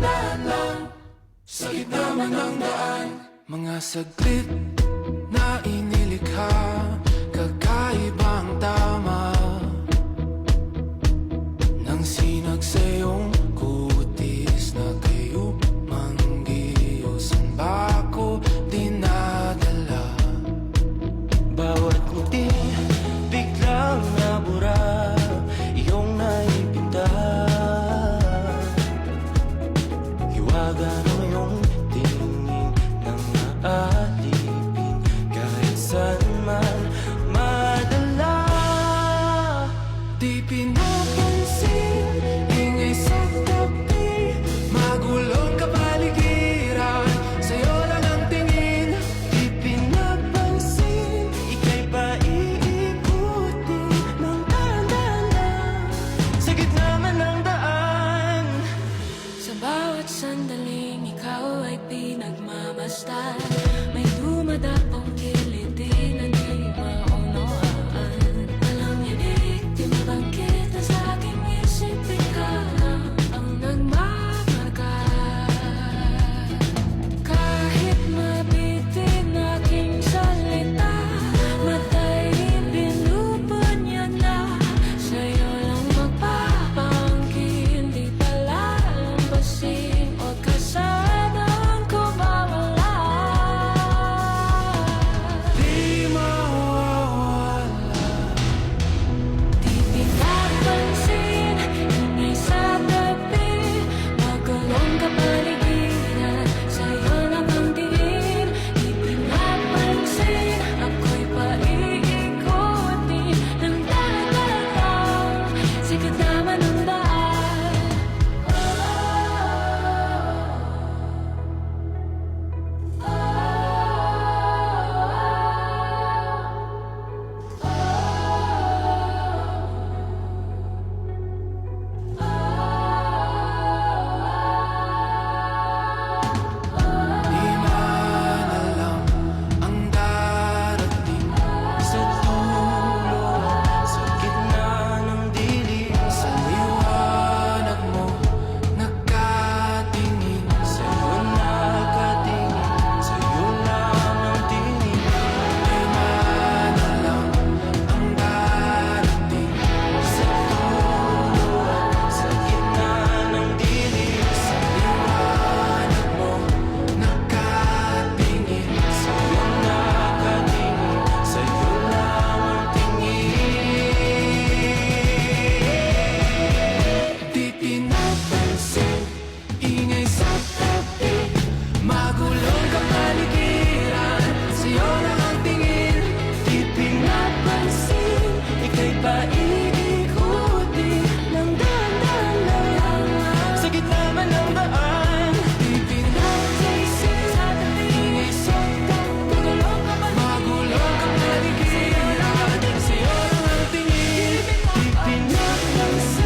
dahan-dahan lang sa gitna man ng daan. Mga saglit na inilikha, kakaibang tama nang sinag sa iyong kutis na kayo manggiyosan ba ako dinadala? Bawat ngiti biglang nabura, iyong naipinta. Hiwaga ng iyong tingin nang naalipin kahit saan man madala. Di pinapansin, ingay sa tabi, magulong kapaligiran, sa'yo lang ang tingin. Di pinapansin, ika'y paiikutin ng dahan-dahan sa gitna man ng daan. Sa bawat sandaling ikaw ay pinagmamasdan, may dumadapong kiliti na di maunawaan. Alam niya biktima bang kita sa aking isip, ikaw lang ang nagmamarka. Kahit mabitin aking salita, matay binubod niya na, sa'yo lang magpapangkin, di pala lambasin, huwag ka sanang kumawala. Di mawawala. Di pinapansin, ingay sa tabi, magulong kapaligiran, sa'yo lang ang tingin. Di pinapansin, ako'y paiikutin ng dahan-dahan sa gitna man ng daan. Di man alam ang darating Sa dulo, sa gitna ng dilim, sa liwanag mo, nakatingin. sa'yo nakatingin, sa'yo lang ang tingin. Di man alam ang darating Sa dulo, sa gitna ng dilim, sa liwanag mo, nakatingin. sa'yo nakatingin, sa'yo lang ang tingin. Di pinapansin, ingay sa tabi, magulong kapaligiran, sa'yo lang ang tingin. Di pinapansin, ika'y paiikutin ng dahan-dahan sa gitna man ng daan. Di pinapansin, ingay sa tabi, magulong kapaligiran, sa'yo lang ang tingin. Di pinapansin,